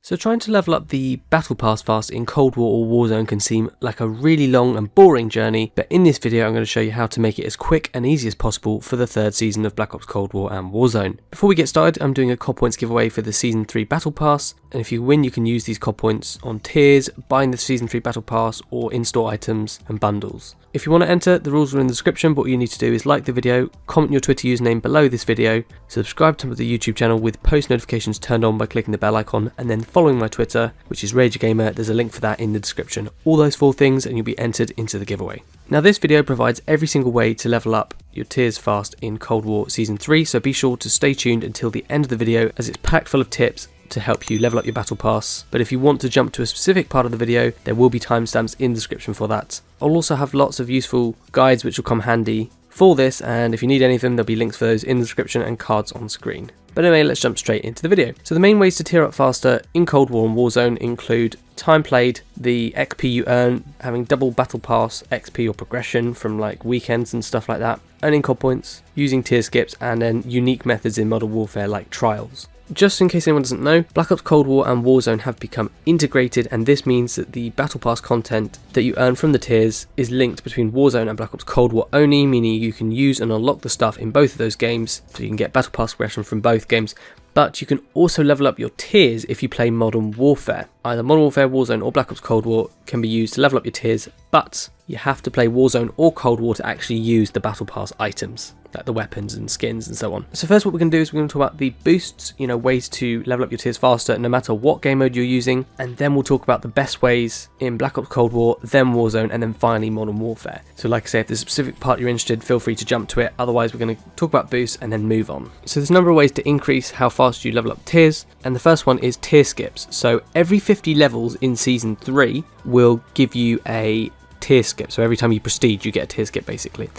So trying to level up the Battle Pass fast in Cold War or Warzone can seem like a really long and boring journey, but in this video I'm going to show you how to make it as quick and easy as possible for the third season of Black Ops Cold War and Warzone. Before we get started, I'm doing a COD Points giveaway for the Season 3 Battle Pass, and if you win you can use these COD Points on tiers, buying the Season 3 Battle Pass or in-store items and bundles. If you want to enter, the rules are in the description, but what you need to do is like the video, comment your Twitter username below this video, subscribe to the YouTube channel with post notifications turned on by clicking the bell icon, and then following my Twitter, which is RageGamer. There's a link for that in the description. All those 4 things and you'll be entered into the giveaway. Now this video provides every single way to level up your tiers fast in Cold War Season 3, so be sure to stay tuned until the end of the video as it's packed full of tips to help you level up your battle pass. But if you want to jump to a specific part of the video, there will be timestamps in the description for that. I'll also have lots of useful guides which will come handy for this, and if you need any of them there'll be links for those in the description and cards on screen. But anyway, let's jump straight into the video. So the main ways to tier up faster in Cold War and Warzone include time played, the XP you earn, having double battle pass XP or progression from like weekends and stuff like that, earning COD points, using tier skips, and then unique methods in Modern Warfare like trials. Just in case anyone doesn't know, Black Ops Cold War and Warzone have become integrated, and this means that the Battle Pass content that you earn from the tiers is linked between Warzone and Black Ops Cold War only, meaning you can use and unlock the stuff in both of those games, so you can get Battle Pass progression from both games. But you can also level up your tiers if you play Modern Warfare. Either Modern Warfare, Warzone or Black Ops Cold War can be used to level up your tiers, but you have to play Warzone or Cold War to actually use the Battle Pass items, like the weapons and skins and so on. So first what we're going to do is we're going to talk about the boosts, ways to level up your tiers faster no matter what game mode you're using, and then we'll talk about the best ways in Black Ops Cold War, then Warzone, and then finally Modern Warfare. So like I say, if there's a specific part you're interested, feel free to jump to it, otherwise we're going to talk about boosts and then move on. So there's a number of ways to increase how fast you level up tiers, and the first one is tier skips. So every 50 levels in Season 3 will give you a tier skip, so every time you prestige you get a tier skip basically.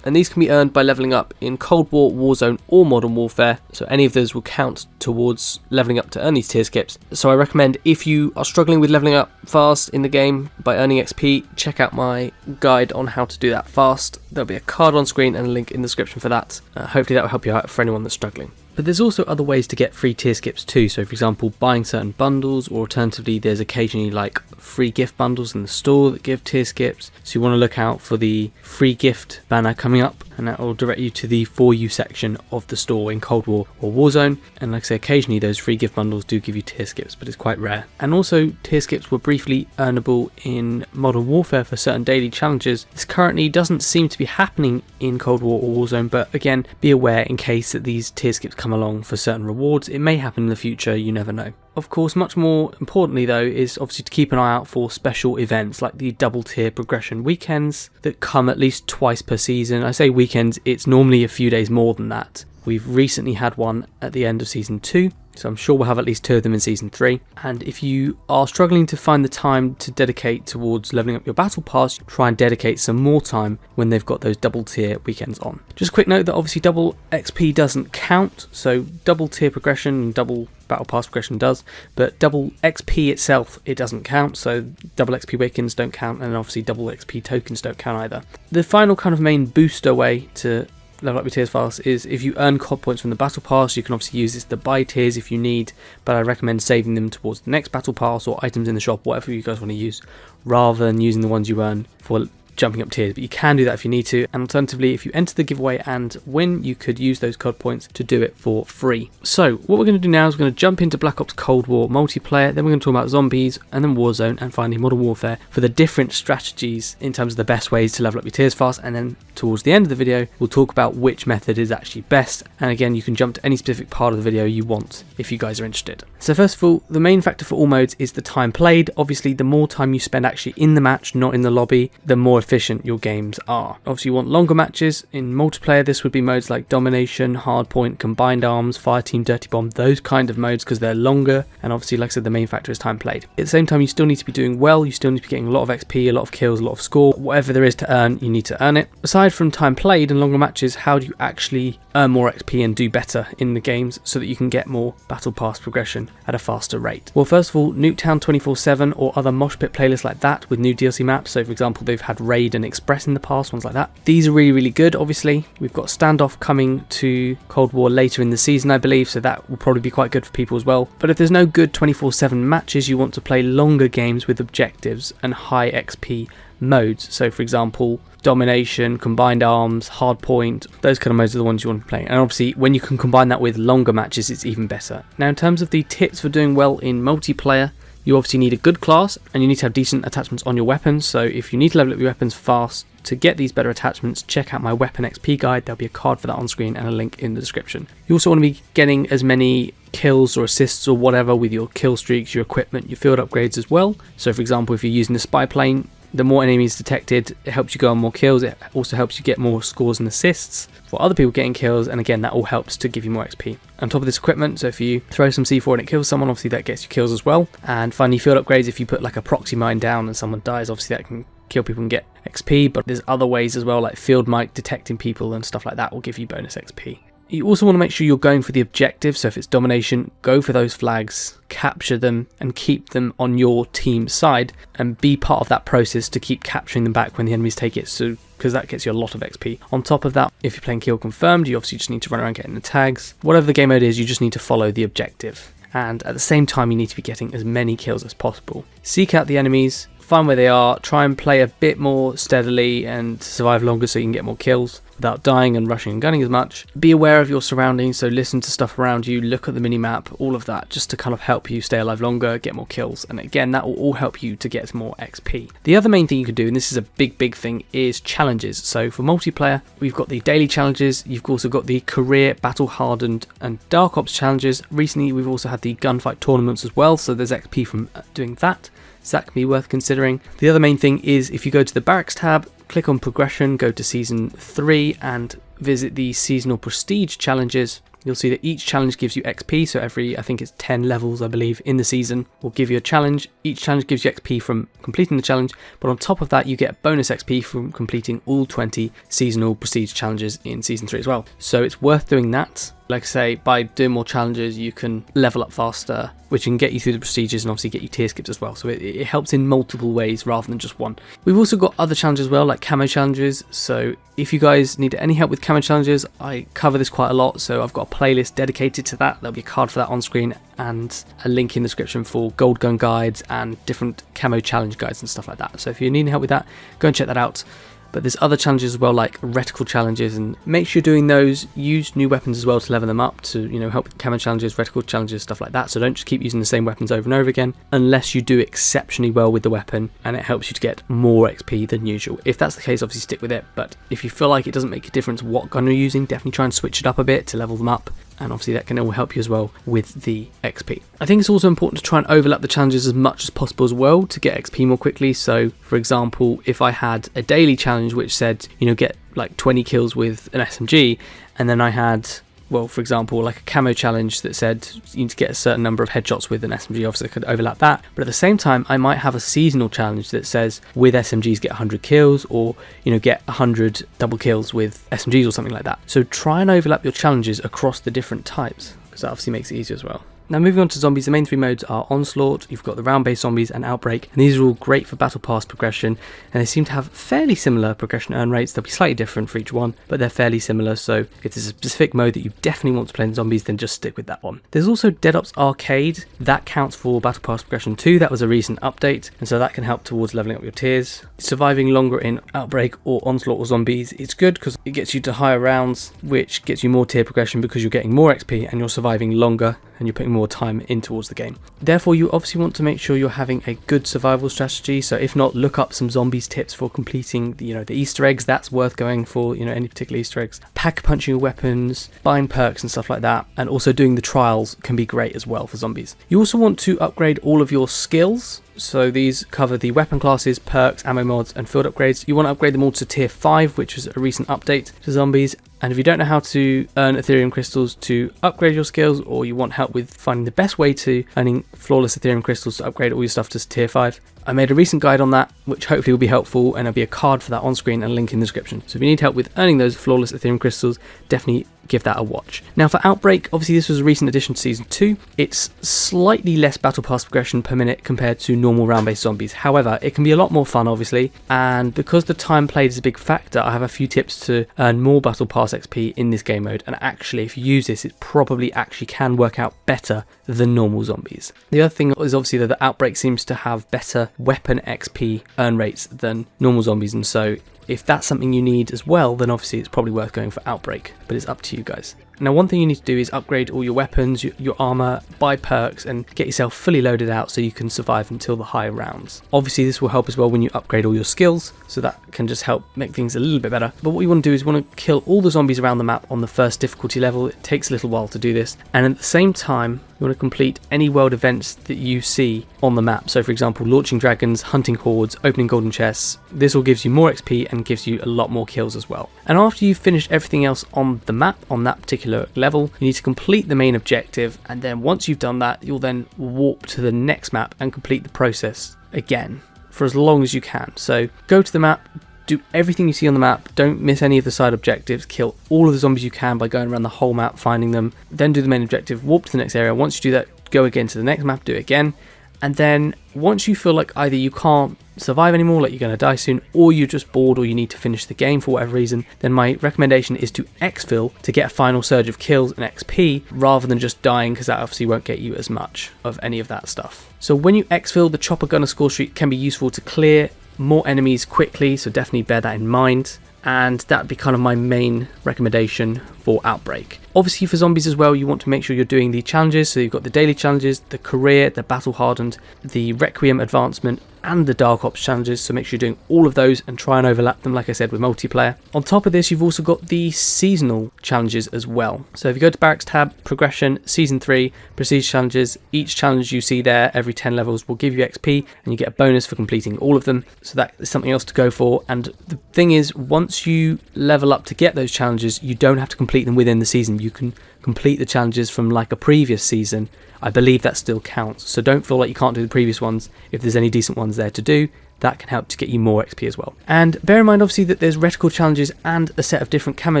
And these can be earned by leveling up in Cold War, Warzone or Modern Warfare, so any of those will count towards leveling up to earn these tier skips. So I recommend, if you are struggling with leveling up fast in the game by earning XP, check out my guide on how to do that fast. There'll be a card on screen and a link in the description for that. Hopefully that will help you out for anyone that's struggling. But there's also other ways to get free tier skips too, so for example buying certain bundles, or alternatively there's occasionally like free gift bundles in the store that give tier skips, so you want to look out for the free gift banner coming up, and that will direct you to the For You section of the store in Cold War or Warzone. And like I say, occasionally those free gift bundles do give you tier skips, but it's quite rare. And also tier skips were briefly earnable in Modern Warfare for certain daily challenges. This currently doesn't seem to be happening in Cold War or Warzone, but again, be aware in case that these tier skips come along for certain rewards. It may happen in the future, you never know. Of course, much more importantly though, is obviously to keep an eye out for special events like the double tier progression weekends that come at least twice per season. I say weekends, it's normally a few days more than that. We've recently had one at the end of Season 2, so I'm sure we'll have at least 2 of them in Season 3. And if you are struggling to find the time to dedicate towards leveling up your battle pass, try and dedicate some more time when they've got those double tier weekends on. Just a quick note that obviously double XP doesn't count, so double tier progression and double battle pass progression does, but double XP itself, it doesn't count, so double XP weekends don't count, and obviously double XP tokens don't count either. The final kind of main booster way to level up your tiers fast is if you earn COD points from the battle pass. You can obviously use this to buy tiers if you need, but I recommend saving them towards the next battle pass or items in the shop, whatever you guys want to use, rather than using the ones you earn for jumping up tiers. But you can do that if you need to, and alternatively if you enter the giveaway and win, you could use those COD points to do it for free. So what we're going to do now is we're going to jump into Black Ops Cold War multiplayer, then we're going to talk about zombies, and then Warzone, and finally Modern Warfare for the different strategies in terms of the best ways to level up your tiers fast. And then towards the end of the video we'll talk about which method is actually best, and again you can jump to any specific part of the video you want if you guys are interested. So first of all, the main factor for all modes is the time played. Obviously the more time you spend actually in the match, not in the lobby, the more efficient your games are. Obviously you want longer matches. In multiplayer this would be modes like Domination, Hardpoint, Combined Arms, Fireteam, Dirty Bomb, those kind of modes, because they're longer, and obviously like I said the main factor is time played. At the same time you still need to be doing well, you still need to be getting a lot of XP, a lot of kills, a lot of score, whatever there is to earn, you need to earn it. Aside from time played and longer matches, how do you actually earn more XP and do better in the games so that you can get more battle pass progression at a faster rate? Well, first of all, Nuketown 24/7 or other mosh pit playlists like that with new DLC maps. So for example, they've had Raid and Express in the past, ones like that. These are really good. Obviously, we've got Standoff coming to Cold War later in the season, I believe, so that will probably be quite good for people as well. But if there's no good 24/7 matches, you want to play longer games with objectives and high XP modes. So for example, Domination, Combined Arms, Hardpoint, those kind of modes are the ones you want to be playing. And obviously when you can combine that with longer matches, it's even better. Now in terms of the tips for doing well in multiplayer, you obviously need a good class and you need to have decent attachments on your weapons. So if you need to level up your weapons fast to get these better attachments, check out my weapon XP guide. There'll be a card for that on screen and a link in the description. You also want to be getting as many kills or assists or whatever with your kill streaks, your equipment, your field upgrades as well. So for example, if you're using the spy plane, the more enemies detected, it helps you go on more kills. It also helps you get more scores and assists for other people getting kills, and again that all helps to give you more XP. On top of this equipment, so if you throw some C4 and it kills someone, obviously that gets you kills as well. And finally, field upgrades, if you put like a proxy mine down and someone dies, obviously that can kill people and get XP, but there's other ways as well, like field mic detecting people and stuff like that will give you bonus XP. You also want to make sure you're going for the objective, so if it's domination, go for those flags, capture them and keep them on your team's side and be part of that process to keep capturing them back when the enemies take it, so because that gets you a lot of XP. On top of that, if you're playing kill confirmed, you obviously just need to run around getting the tags. Whatever the game mode is, you just need to follow the objective. And at the same time, you need to be getting as many kills as possible. Seek out the enemies, find where they are, try and play a bit more steadily and survive longer so you can get more kills without dying and rushing and gunning as much. Be aware of your surroundings, so listen to stuff around you, look at the mini-map, all of that, just to kind of help you stay alive longer, get more kills, and again, that will all help you to get more XP. The other main thing you can do, and this is a big thing, is challenges. So for multiplayer, we've got the daily challenges, you've also got the career, battle hardened, and dark ops challenges. Recently, we've also had the gunfight tournaments as well, so there's XP from doing that. So that can be worth considering. The other main thing is if you go to the barracks tab, click on progression, go to season 3 and visit the seasonal prestige challenges. You'll see that each challenge gives you XP, so every, I think it's 10 levels, I believe, in the season will give you a challenge. Each challenge gives you XP from completing the challenge, but on top of that, you get bonus XP from completing all 20 seasonal prestige challenges in season 3 as well. So it's worth doing that. Like I say, by doing more challenges, you can level up faster, which can get you through the prestiges and obviously get you tier skips as well. So it helps in multiple ways rather than just one. We've also got other challenges as well, like camo challenges. So if you guys need any help with camo challenges, I cover this quite a lot. So I've got a playlist dedicated to that. There'll be a card for that on screen and a link in the description for gold gun guides and different camo challenge guides and stuff like that. So if you're needing help with that, go and check that out. But there's other challenges as well, like reticle challenges, and make sure you're doing those. Use new weapons as well to level them up to, help with camo challenges, reticle challenges, stuff like that. So don't just keep using the same weapons over and over again unless you do exceptionally well with the weapon and it helps you to get more XP than usual. If that's the case, obviously stick with it. But if you feel like it doesn't make a difference what gun you're using, definitely try and switch it up a bit to level them up. And obviously that can all help you as well with the XP. I think it's also important to try and overlap the challenges as much as possible as well to get XP more quickly. So for example, if I had a daily challenge which said, get like 20 kills with an SMG, and then I had, well, for example, like a camo challenge that said you need to get a certain number of headshots with an SMG, obviously I could overlap that. But at the same time, I might have a seasonal challenge that says with SMGs get 100 kills, or get 100 double kills with SMGs or something like that. So try and overlap your challenges across the different types, because that obviously makes it easier as well. Now moving on to zombies, the main 3 modes are Onslaught, you've got the round-based zombies and Outbreak, and these are all great for battle pass progression, and they seem to have fairly similar progression earn rates. They'll be slightly different for each one, but they're fairly similar, so if there's a specific mode that you definitely want to play in zombies, then just stick with that one. There's also Dead Ops Arcade, that counts for battle pass progression too. That was a recent update, and so that can help towards leveling up your tiers. Surviving longer in Outbreak or Onslaught or zombies, it's good because it gets you to higher rounds, which gets you more tier progression because you're getting more XP and you're surviving longer and you're putting more time in towards the game. Therefore, you obviously want to make sure you're having a good survival strategy. So if not, look up some zombies tips for completing the Easter eggs. That's worth going for, any particular Easter eggs. Pack punching your weapons, buying perks and stuff like that, and also doing the trials can be great as well for zombies. You also want to upgrade all of your skills. So these cover the weapon classes, perks, ammo mods and field upgrades. You want to upgrade them all to tier 5, which was a recent update to zombies. And if you don't know how to earn Ethereum crystals to upgrade your skills, or you want help with finding the best way to earning flawless Ethereum crystals to upgrade all your stuff to tier 5, I made a recent guide on that, which hopefully will be helpful, and there'll be a card for that on screen and a link in the description. So if you need help with earning those flawless Ethereum crystals, definitely give that a watch. Now for Outbreak, obviously this was a recent addition to Season 2. It's slightly less battle pass progression per minute compared to normal round-based zombies. However, it can be a lot more fun, obviously, and because the time played is a big factor, I have a few tips to earn more battle pass XP in this game mode, and actually if you use this, it probably actually can work out better than normal zombies. The other thing is obviously that the Outbreak seems to have better weapon XP earn rates than normal zombies, and so if that's something you need as well, then obviously it's probably worth going for Outbreak, but it's up to you guys. Now one thing you need to do is upgrade all your weapons, your armor, buy perks, and get yourself fully loaded out so you can survive until the higher rounds. Obviously this will help as well when you upgrade all your skills, so that can just help make things a little bit better. But what you want to do is you want to kill all the zombies around the map on the first difficulty level. It takes a little while to do this, and at the same time you want to complete any world events that you see on the map. So for example, launching dragons, hunting hordes, opening golden chests. This all gives you more XP and gives you a lot more kills as well. And after you've finished everything else on the map, on that particular level, you need to complete the main objective, and then once you've done that, you'll then warp to the next map and complete the process again for as long as you can. So go to the map, do everything you see on the map, don't miss any of the side objectives, kill all of the zombies you can by going around the whole map, finding them, then do the main objective, warp to the next area. Once you do that, go again to the next map, do it again, and then once you feel like either you can't survive anymore, like you're going to die soon, or you're just bored or you need to finish the game for whatever reason, then my recommendation is to exfil to get a final surge of kills and XP rather than just dying, because that obviously won't get you as much of any of that stuff. So when you exfil, the chopper gunner score streak can be useful to clear more enemies quickly, so definitely bear that in mind, and that'd be kind of my main recommendation for Outbreak. Obviously for zombies as well, you want to make sure you're doing the challenges, so you've got the daily challenges, the career, the battle hardened, the requiem advancement, and the Dark Ops challenges, so make sure you're doing all of those and try and overlap them, like I said, with multiplayer. On top of this, you've also got the seasonal challenges as well. So if you go to Barracks tab, Progression, Season 3, Prestige challenges, each challenge you see there every 10 levels will give you XP, and you get a bonus for completing all of them, so that is something else to go for. And the thing is, once you level up to get those challenges, you don't have to complete them within the season. You can complete the challenges from like a previous season. I believe that still counts, so don't feel like you can't do the previous ones. If there's any decent ones there to do, that can help to get you more XP as well. And bear in mind obviously that there's reticle challenges and a set of different camo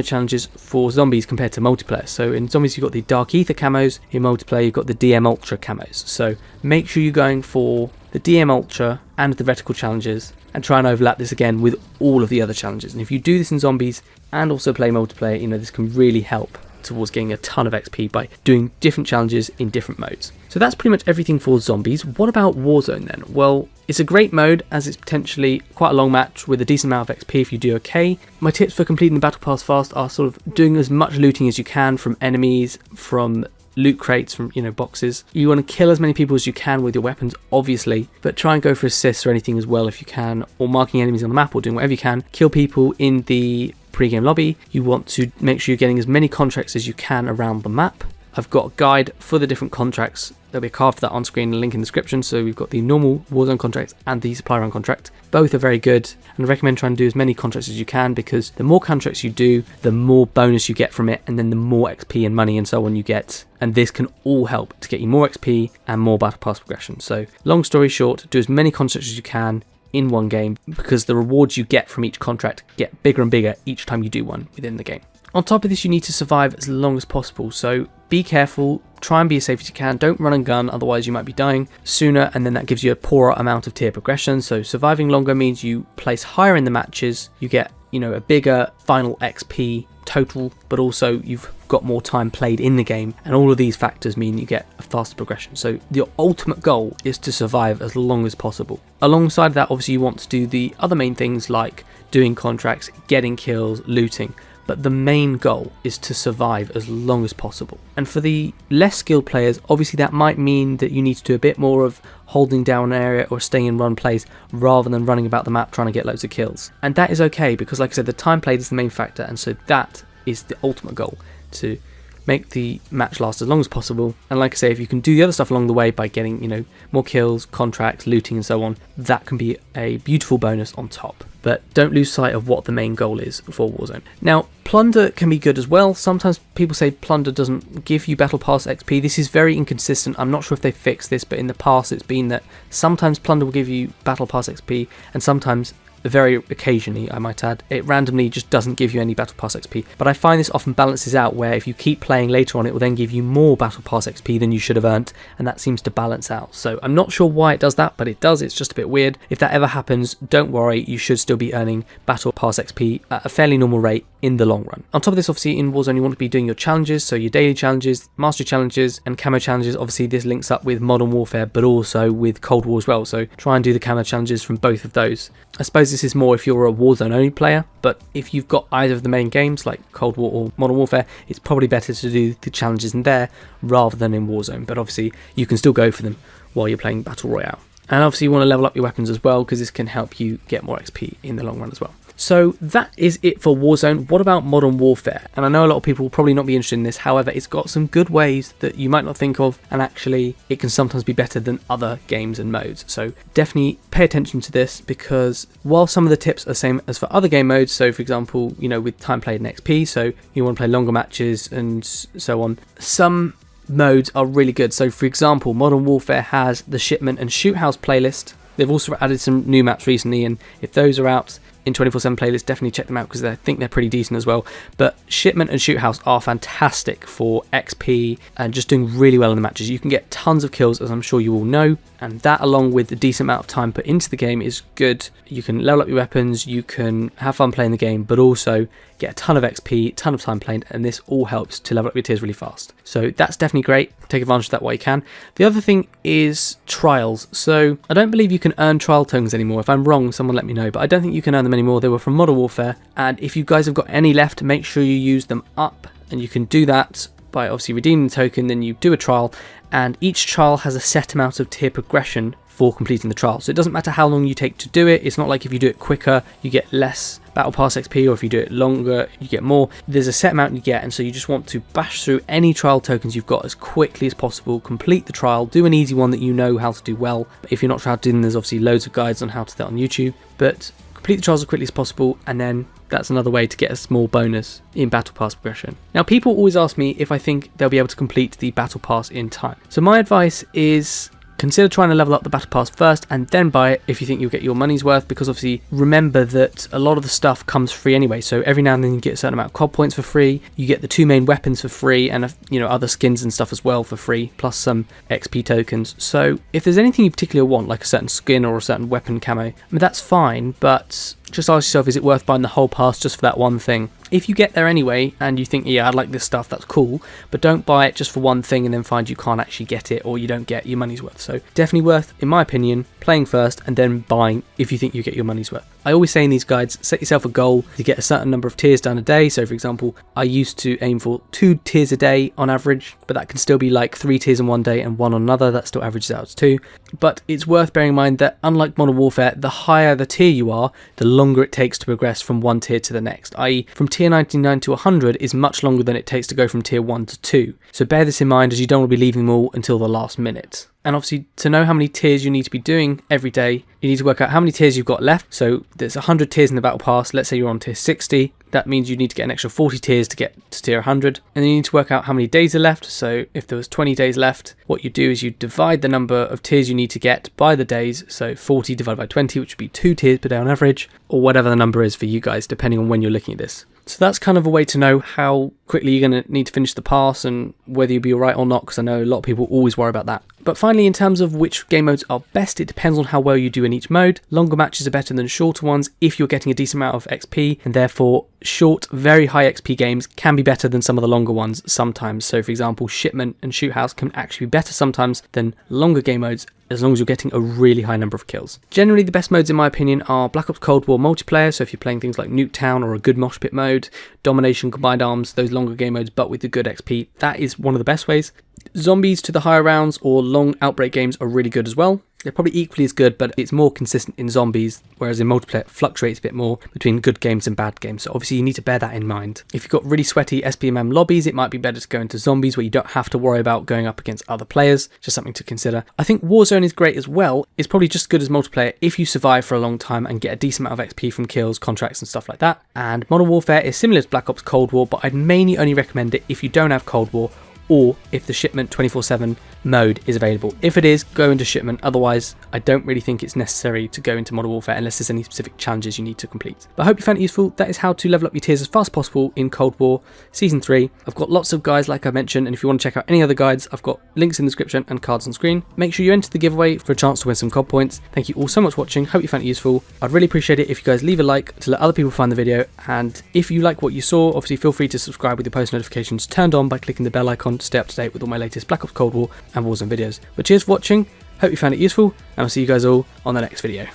challenges for zombies compared to multiplayer. So in zombies you've got the Dark Ether camos, in multiplayer you've got the DM Ultra camos. So make sure you're going for the DM Ultra and the reticle challenges and try and overlap this again with all of the other challenges. And if you do this in zombies and also play multiplayer, you know, this can really help towards getting a ton of XP by doing different challenges in different modes. So that's pretty much everything for zombies. What about Warzone then? Well, it's a great mode as it's potentially quite a long match with a decent amount of XP if you do okay. My tips for completing the Battle Pass fast are sort of doing as much looting as you can from enemies, from loot crates, from, you know, boxes. You want to kill as many people as you can with your weapons, obviously, but try and go for assists or anything as well if you can, or marking enemies on the map, or doing whatever you can. Kill people in the pre-game lobby. You want to make sure you're getting as many contracts as you can around the map. I've got a guide for the different contracts. There'll be a card for that on screen and a link in the description. So we've got the normal Warzone contract and the supply run contract. Both are very good, and I recommend trying to do as many contracts as you can, because the more contracts you do, the more bonus you get from it, and then the more XP and money and so on you get. And this can all help to get you more XP and more battle pass progression. So long story short, do as many contracts as you can in one game, because the rewards you get from each contract get bigger and bigger each time you do one within the game. On top of this, you need to survive as long as possible, so be careful, try and be as safe as you can, don't run and gun, otherwise you might be dying sooner, and then that gives you a poorer amount of tier progression. So surviving longer means you place higher in the matches, you get, you know, a bigger final XP total, but also you've got more time played in the game, and all of these factors mean you get a faster progression. So your ultimate goal is to survive as long as possible. Alongside that, obviously you want to do the other main things like doing contracts, getting kills, looting, but the main goal is to survive as long as possible. And for the less skilled players, obviously that might mean that you need to do a bit more of holding down an area or staying in run plays rather than running about the map trying to get loads of kills. And that is okay, because like I said, the time played is the main factor, and so that is the ultimate goal, to make the match last as long as possible. And like I say, if you can do the other stuff along the way by getting, you know, more kills, contracts, looting and so on, that can be a beautiful bonus on top. But don't lose sight of what the main goal is for Warzone. Now, plunder can be good as well. Sometimes people say plunder doesn't give you battle pass XP. This is very inconsistent. I'm not sure if they fixed this, but in the past it's been that sometimes plunder will give you battle pass XP and sometimes very occasionally I might add, it randomly just doesn't give you any Battle Pass XP. But I find this often balances out, where if you keep playing later on, it will then give you more Battle Pass XP than you should have earned, and that seems to balance out. So I'm not sure why it does that, but it does. It's just a bit weird. If that ever happens, don't worry, you should still be earning Battle Pass XP at a fairly normal rate in the long run. On top of this, obviously in Warzone you want to be doing your challenges, so your daily challenges, mastery challenges and camo challenges. Obviously this links up with Modern Warfare but also with Cold War as well, so try and do the camo challenges from both of those. I suppose this is more if you're a Warzone only player, but if you've got either of the main games like Cold War or Modern Warfare, it's probably better to do the challenges in there rather than in Warzone, but obviously you can still go for them while you're playing Battle Royale. And obviously you want to level up your weapons as well, because this can help you get more XP in the long run as well. So that is it for Warzone. What about Modern Warfare? And I know a lot of people will probably not be interested in this, however it's got some good ways that you might not think of, and actually it can sometimes be better than other games and modes. So definitely pay attention to this, because while some of the tips are the same as for other game modes, so for example, you know, with time played and XP, so you want to play longer matches and so on, some modes are really good. So for example, Modern Warfare has the Shipment and Shoot House playlist. They've also added some new maps recently, and if those are out in 24/7 playlist, definitely check them out, because I think they're pretty decent as well. But Shipment and Shoot House are fantastic for XP and just doing really well in the matches. You can get tons of kills, as I'm sure you all know, and that along with the decent amount of time put into the game is good. You can level up your weapons, you can have fun playing the game, but also get a ton of XP, ton of time played, and this all helps to level up your tiers really fast. So that's definitely great. Take advantage of that while you can. The other thing is trials. So I don't believe you can earn trial tokens anymore. If I'm wrong, someone let me know, but I don't think you can earn them anymore. They were from Modern Warfare, and if you guys have got any left, make sure you use them up, and you can do that by obviously redeeming the token. Then you do a trial, and each trial has a set amount of tier progression for completing the trial. So it doesn't matter how long you take to do it. It's not like if you do it quicker you get less Battle Pass XP, or if you do it longer you get more. There's a set amount you get, and so you just want to bash through any trial tokens you've got as quickly as possible. Complete the trial, do an easy one that you know how to do well. But if you're not sure how to do them, there's obviously loads of guides on how to do that on YouTube. But complete the trials as quickly as possible, and then that's another way to get a small bonus in Battle Pass progression. Now people always ask me if I think they'll be able to complete the Battle Pass in time. So my advice is consider trying to level up the Battle Pass first and then buy it if you think you'll get your money's worth, because obviously remember that a lot of the stuff comes free anyway. So every now and then you get a certain amount of COD points for free, you get the 2 main weapons for free, and you know, other skins and stuff as well for free, plus some XP tokens. So if there's anything you particularly want, like a certain skin or a certain weapon camo, I mean, that's fine, but just ask yourself, is it worth buying the whole pass just for that one thing? If you get there anyway and you think, yeah, I like this stuff, that's cool, but don't buy it just for one thing and then find you can't actually get it, or you don't get your money's worth. So definitely worth, in my opinion, playing first and then buying if you think you get your money's worth. I always say in these guides, set yourself a goal to get a certain number of tiers done a day. So for example, I used to aim for 2 tiers a day on average, but that can still be like 3 tiers in one day and 1 on another. That still averages out to 2. But it's worth bearing in mind that unlike Modern Warfare, the higher the tier you are, the longer it takes to progress from one tier to the next, i.e. from tier 99 to 100 is much longer than it takes to go from tier 1 to 2. So bear this in mind, as you don't want to be leaving them all until the last minute. And obviously, to know how many tiers you need to be doing every day, you need to work out how many tiers you've got left. So there's 100 tiers in the Battle Pass. Let's say you're on tier 60. That means you need to get an extra 40 tiers to get to tier 100. And then you need to work out how many days are left. So if there was 20 days left, what you do is you divide the number of tiers you need to get by the days. So 40 divided by 20, which would be 2 tiers per day on average, or whatever the number is for you guys, depending on when you're looking at this. So that's kind of a way to know how quickly you're going to need to finish the pass and whether you'll be alright or not, because I know a lot of people always worry about that. But finally, in terms of which game modes are best, it depends on how well you do in each mode. Longer matches are better than shorter ones if you're getting a decent amount of XP, and therefore short, very high XP games can be better than some of the longer ones sometimes. So for example, Shipment and Shoot House can actually be better sometimes than longer game modes, as long as you're getting a really high number of kills. Generally, the best modes in my opinion are Black Ops Cold War multiplayer, so if you're playing things like Nuketown or a good mosh pit mode, Domination, Combined Arms, those longer game modes but with the good XP, that is one of the best ways. Zombies to the higher rounds or long outbreak games are really good as well. They're probably equally as good, but it's more consistent in zombies, whereas in multiplayer it fluctuates a bit more between good games and bad games. So obviously you need to bear that in mind. If you've got really sweaty SPMM lobbies, it might be better to go into zombies where you don't have to worry about going up against other players. Just something to consider. I think Warzone is great as well. It's probably just as good as multiplayer if you survive for a long time and get a decent amount of XP from kills, contracts and stuff like that. And Modern Warfare is similar to Black Ops Cold War, but I'd mainly only recommend it if you don't have Cold War or if the shipment 24/7 mode is available. If it is, go into shipment. Otherwise, I don't really think it's necessary to go into Modern Warfare unless there's any specific challenges you need to complete. But I hope you found it useful. That is how to level up your tiers as fast as possible in Cold War Season 3. I've got lots of guides like I mentioned, and if you want to check out any other guides, I've got links in the description and cards on screen. Make sure you enter the giveaway for a chance to win some COD points. Thank you all so much for watching. Hope you found it useful. I'd really appreciate it if you guys leave a like to let other people find the video, and if you like what you saw, obviously feel free to subscribe with your post notifications turned on by clicking the bell icon to stay up to date with all my latest Black Ops Cold War and Warzone videos. But cheers for watching, hope you found it useful, and I'll see you guys all on the next video.